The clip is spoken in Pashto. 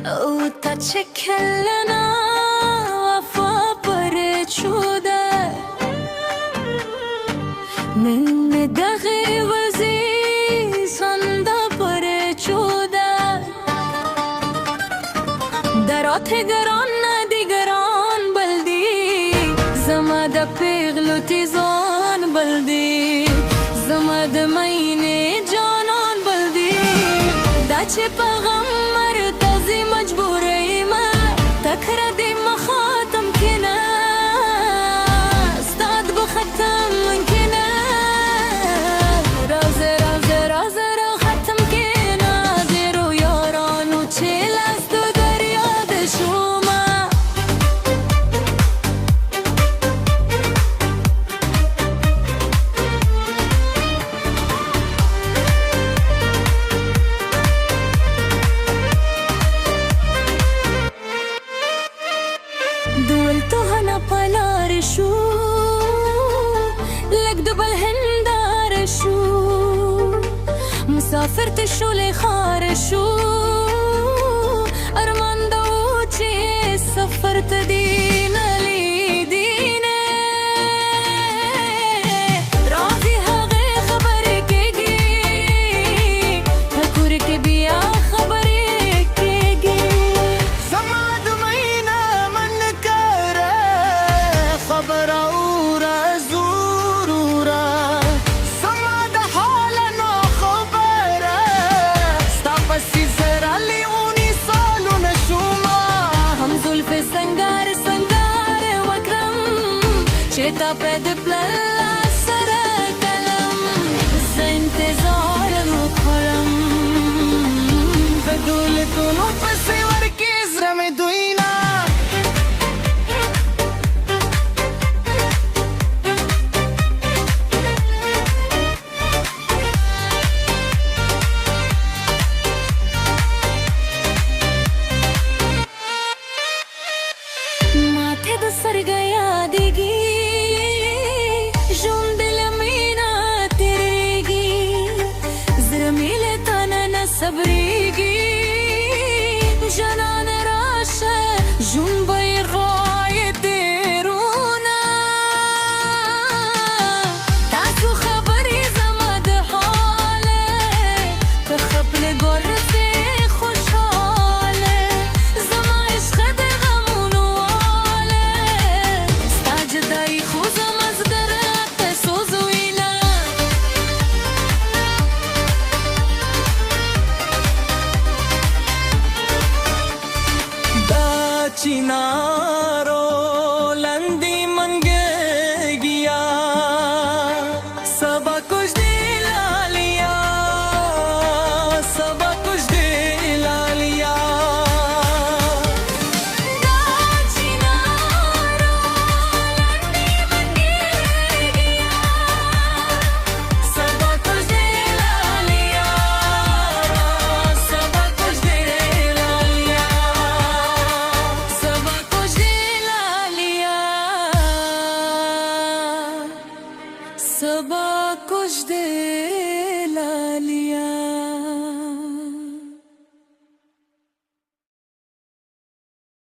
وتتشكلنا وفا برچوده من دغی وزی سنده برچوده درات گران دیگران بلدی زما د پیغلو تیزان بلدی زما د مینه جانان بلدی دا چې په غم مرتضی مجبوری ما تکره دی مخاتم کنه استاد بختم کنه راز راز راز را ختم کنه دیرو یارانو چې لاس دو دریا د شوما دولتو هنا پلار شو لک دو بل هندار شو مسافر تشو لخار شو ارمان دو چه سفر تدین لی دینه راضی هغه خبر کېږي ټکور کې بیا خبر کېږي زما د مینه من کره خبر اورا زورورا زما د حال نو خبره ستا پسې زرا لیونی سالو نشوما هم زلف سنگار سنگار وکرم چې تا په د پللا سره کلم زه انتظار وکړم د دولتونو پسې ورکې زړه مې دوینا माथे د سرګه یادېږي ژوند له مینا تېرېږي زړه مې له تا نه صبرېږي جانان راشه ژوند به یې غواړي تېرونه تاسو خبرې زما د حاله که خپله ګرځې خوشحاله زما عشق د غمونو واله ستا جدایي خو زما زړه ته سوز وینه دا چینارو لندی منگے گیا سبا کچھ دلا لیا سبا کچھ دلا لیا دا چینارو لنډې منګې گیا سبا کچھ دلا لیا سبا کچھ دلا لیا सब कुछ दिला लिया सब कुछ दे